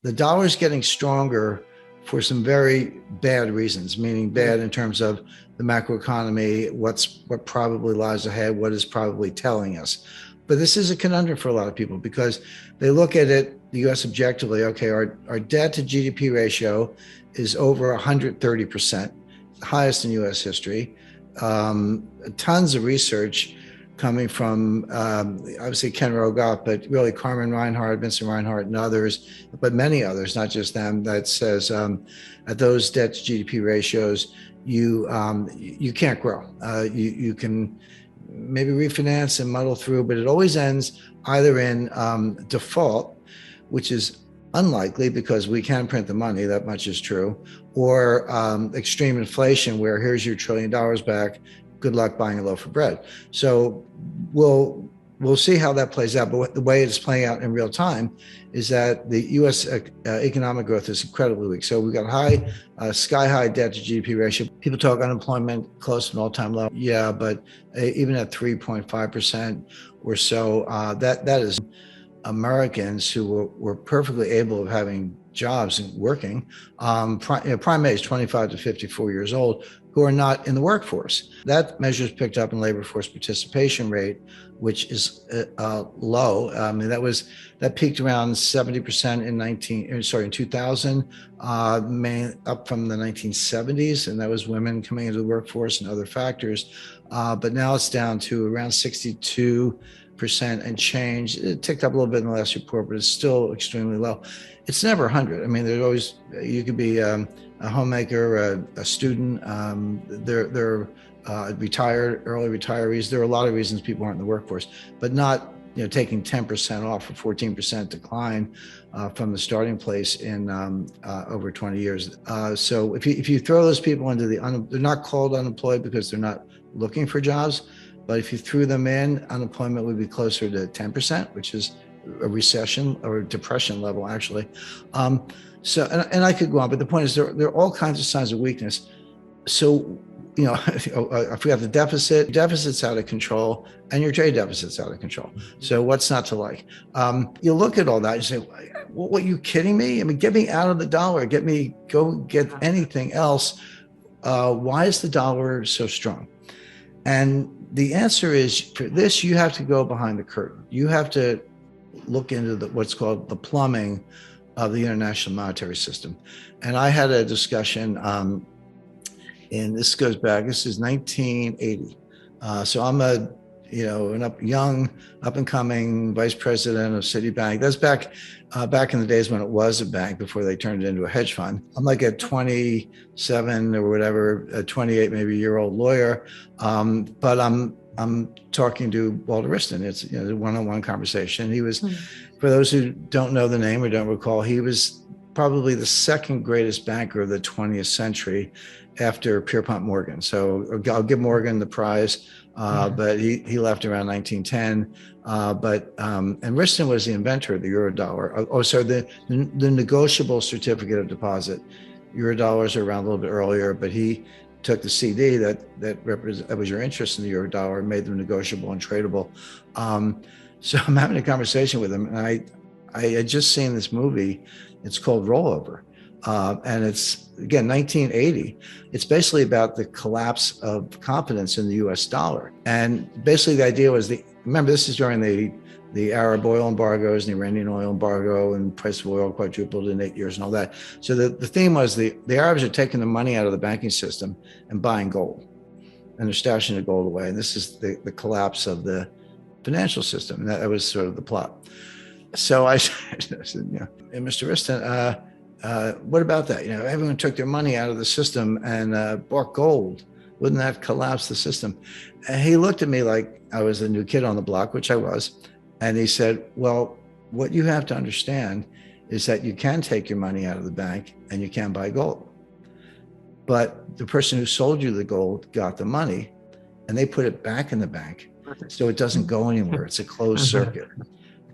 the dollar's getting stronger for some very bad reasons, meaning bad in terms of the macroeconomy, what probably lies ahead, what is probably telling us. But this is a conundrum for a lot of people because they look at it, the US objectively, okay, our debt to GDP ratio is over 130%, highest in US history. Tons of research coming from obviously Ken Rogoff, but really Carmen Reinhart, Vincent Reinhart, and others, but many others, not just them, that says at those debt to GDP ratios, you can't grow. You can maybe refinance and muddle through, but it always ends either in default, which is unlikely because we can print the money, that much is true, or extreme inflation where here's your $1 trillion back, good luck buying a loaf of bread. So we'll see how that plays out. But the way it's playing out in real time is that the U.S. Economic growth is incredibly weak. So we've got high, sky high debt to GDP ratio. People talk unemployment close to an all-time low. Yeah, but even at 3.5% or so, that is Americans who were perfectly able of having jobs and working, prime age 25 to 54 years old, who are not in the workforce. That measure is picked up in labor force participation rate, which is low. I mean, that peaked around 70% in 2000, up from the 1970s, and that was women coming into the workforce and other factors. But now it's down to around 62% and change. It ticked up a little bit in the last report, but it's still extremely low. It's never 100. I mean, there's always, you could be a homemaker, a student, they're retired, early retirees. There are a lot of reasons people aren't in the workforce, but not taking 10% off or 14% decline from the starting place in over 20 years. So if you throw those people into they're not called unemployed because they're not looking for jobs, but if you threw them in, unemployment would be closer to 10%, which is a recession or depression level, actually. So, and I could go on, but the point is there are all kinds of signs of weakness. So, I forgot the deficit's out of control and your trade deficit's out of control. So what's not to like? You look at all that and say, what, are you kidding me? I mean, get me out of the dollar, go get anything else. Why is the dollar so strong? And the answer is, for this, you have to go behind the curtain. You have to look into what's called the plumbing of the international monetary system. And I had a discussion, and this goes back, this is 1980. So I'm an young, up and coming vice president of Citibank. That's back in the days when it was a bank before they turned it into a hedge fund. I'm like a 27 or whatever, a 28 maybe year old lawyer, but I'm talking to Walter Wriston. It's a one-on-one conversation. He was, for those who don't know the name or don't recall, he was probably the second greatest banker of the 20th century after Pierpont Morgan. So I'll give Morgan the prize, but he left around 1910. And Wriston was the inventor of the Eurodollar. The negotiable certificate of deposit. Eurodollars are around a little bit earlier, but he took the CD that was your interest in the Eurodollar and made them negotiable and tradable. So I'm having a conversation with him, and I had just seen this movie. It's called Rollover. And it's, again, 1980. It's basically about the collapse of confidence in the US dollar. And basically the idea was, remember, this is during the Arab oil embargoes and the Iranian oil embargo, and price of oil quadrupled in 8 years and all that. So the theme was the Arabs are taking the money out of the banking system and buying gold, and they're stashing the gold away. And this is the collapse of the financial system. And that was sort of the plot. So I said, hey, Mr. Wriston, what about that? Everyone took their money out of the system and bought gold. Wouldn't that collapse the system? And he looked at me like I was a new kid on the block, which I was. And he said, well, what you have to understand is that you can take your money out of the bank and you can buy gold. But the person who sold you the gold got the money and they put it back in the bank. So it doesn't go anywhere. It's a closed circuit.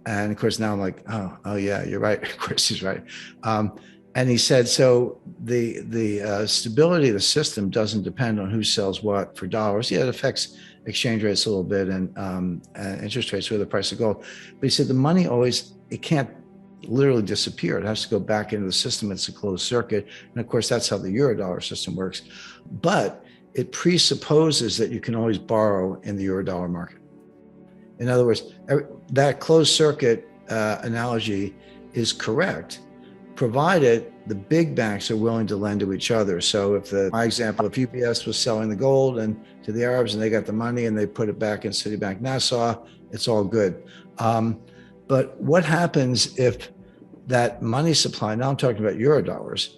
And of course, now I'm like, oh yeah, you're right. Of course, he's right. And he said, so the stability of the system doesn't depend on who sells what for dollars. Yeah, it affects exchange rates a little bit and interest rates with the price of gold. But he said the money always, it can't literally disappear. It has to go back into the system. It's a closed circuit. And of course, that's how the Eurodollar system works. But it presupposes that you can always borrow in the Eurodollar market. In other words, that closed circuit analogy is correct, provided the big banks are willing to lend to each other. So if my example, if UBS was selling the gold and to the Arabs and they got the money and they put it back in Citibank Nassau, it's all good. But what happens if that money supply, now I'm talking about Eurodollars,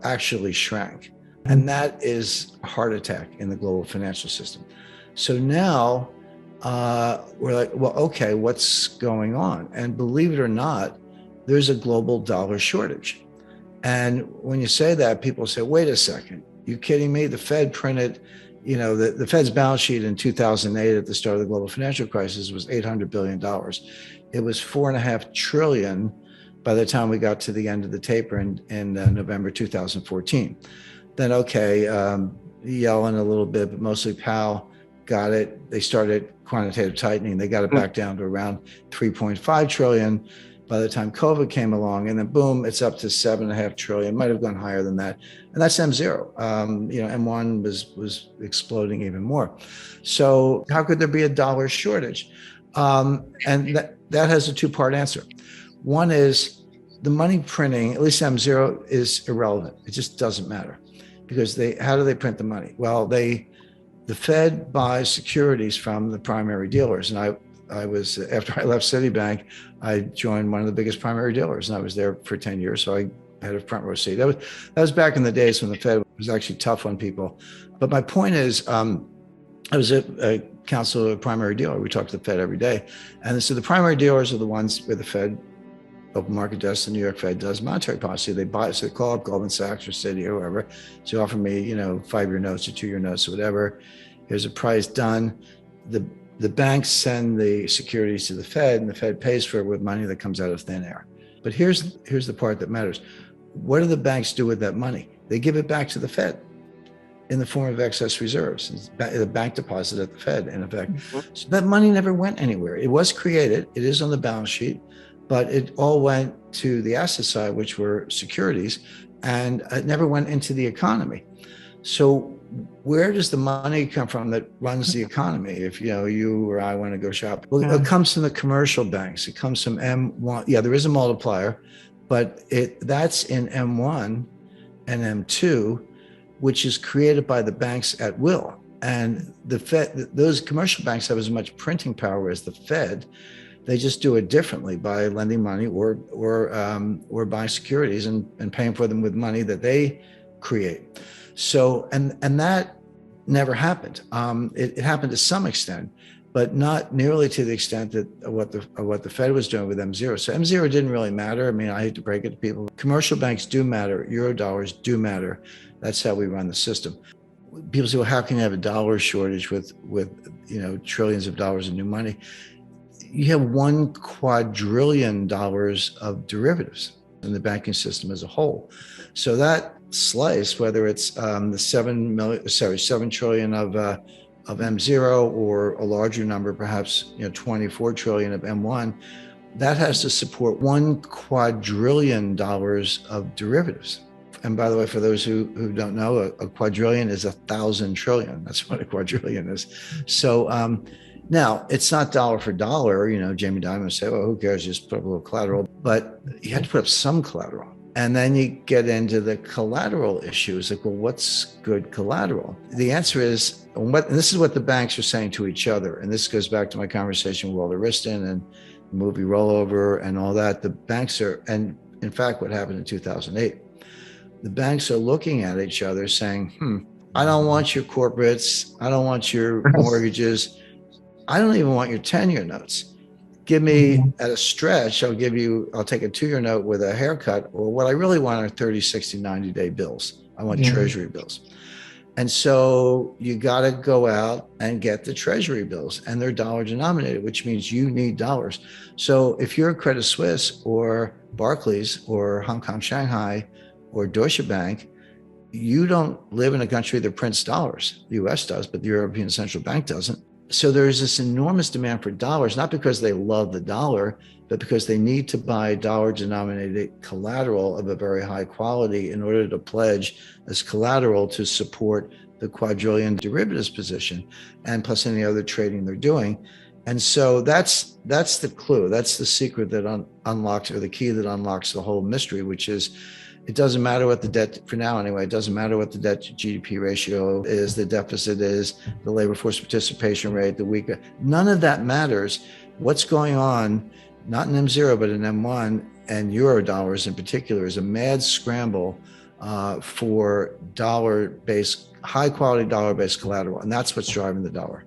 actually shrank? And that is a heart attack in the global financial system. So now we're like, well, okay, what's going on? And believe it or not, there's a global dollar shortage. And when you say that, people say, wait a second, you kidding me? The Fed printed, the Fed's balance sheet in 2008 at the start of the global financial crisis was $800 billion. It was $4.5 trillion by the time we got to the end of the taper in November 2014. Then, okay, Yellen a little bit, but mostly Powell got it. They started quantitative tightening. They got it back down to around 3.5 trillion by the time COVID came along. And then boom, it's up to 7.5 trillion, might have gone higher than that. And that's M0. M1 was exploding even more. So how could there be a dollar shortage? And that has a two-part answer. One is the money printing, at least M0, is irrelevant. It just doesn't matter. Because how do they print the money? Well, the Fed buys securities from the primary dealers. And I was, after I left Citibank, I joined one of the biggest primary dealers, and I was there for 10 years. So I had a front row seat. That was back in the days when the Fed was actually tough on people. But my point is, I was a counsel of a primary dealer. We talked to the Fed every day. And so the primary dealers are the ones where the Fed open market desk, the New York Fed does monetary policy. They buy, so they call up Goldman Sachs or Citi or whoever. So you offer me, 5-year notes or 2-year notes or whatever. Here's a price done. The banks send the securities to the Fed, and the Fed pays for it with money that comes out of thin air. But here's the part that matters. What do the banks do with that money? They give it back to the Fed in the form of excess reserves. The bank deposit at the Fed, in effect. Mm-hmm. So that money never went anywhere. It was created. It is on the balance sheet. But it all went to the asset side, which were securities, and it never went into the economy. So where does the money come from that runs the economy? If you or I want to go shop, well, it comes from the commercial banks. It comes from M1. Yeah, there is a multiplier, but that's in M1 and M2, which is created by the banks at will. And the Fed, those commercial banks have as much printing power as the Fed. They just do it differently by lending money or buying securities and paying for them with money that they create. So and that never happened. It happened to some extent, but not nearly to the extent that what the Fed was doing with M0. So M0 didn't really matter. I mean, I hate to break it to people. Commercial banks do matter. Eurodollars do matter. That's how we run the system. People say, well, how can you have a dollar shortage with trillions of dollars of new money? You have $1 quadrillion of derivatives in the banking system as a whole. So that slice, whether it's the 7 trillion of M0 or a larger number, perhaps 24 trillion of M1, that has to support $1 quadrillion of derivatives. And by the way, for those who don't know, a quadrillion is 1,000 trillion. That's what a quadrillion is. So now, it's not dollar for dollar. Jamie Dimon would say, well, who cares? Just put up a little collateral. But you have to put up some collateral. And then you get into the collateral issues. Like, well, what's good collateral? The answer is, and this is what the banks are saying to each other. And this goes back to my conversation with Walter Wriston and the movie Rollover and all that. The banks are, and in fact, what happened in 2008, the banks are looking at each other saying, I don't want your corporates. I don't want your mortgages. I don't even want your 10-year notes. Give me at a stretch, I'll take a 2-year note with a haircut, or what I really want are 30, 60, 90-day bills. I want treasury bills. And so you got to go out and get the treasury bills, and they're dollar denominated, which means you need dollars. So if you're Credit Suisse or Barclays or Hong Kong, Shanghai or Deutsche Bank, you don't live in a country that prints dollars. The US does, but the European Central Bank doesn't. So there's this enormous demand for dollars, not because they love the dollar, but because they need to buy dollar denominated collateral of a very high quality in order to pledge as collateral to support the quadrillion derivatives position, and plus any other trading they're doing. And so that's the clue. That's the secret that unlocks, or the key that unlocks the whole mystery, which is, it doesn't matter what the debt, for now anyway, it doesn't matter what the debt to GDP ratio is, the deficit is, the labor force participation rate, the weaker, none of that matters. What's going on, not in M0, but in M1 and euro dollars in particular, is a mad scramble for dollar-based, high quality dollar-based collateral. And that's what's driving the dollar.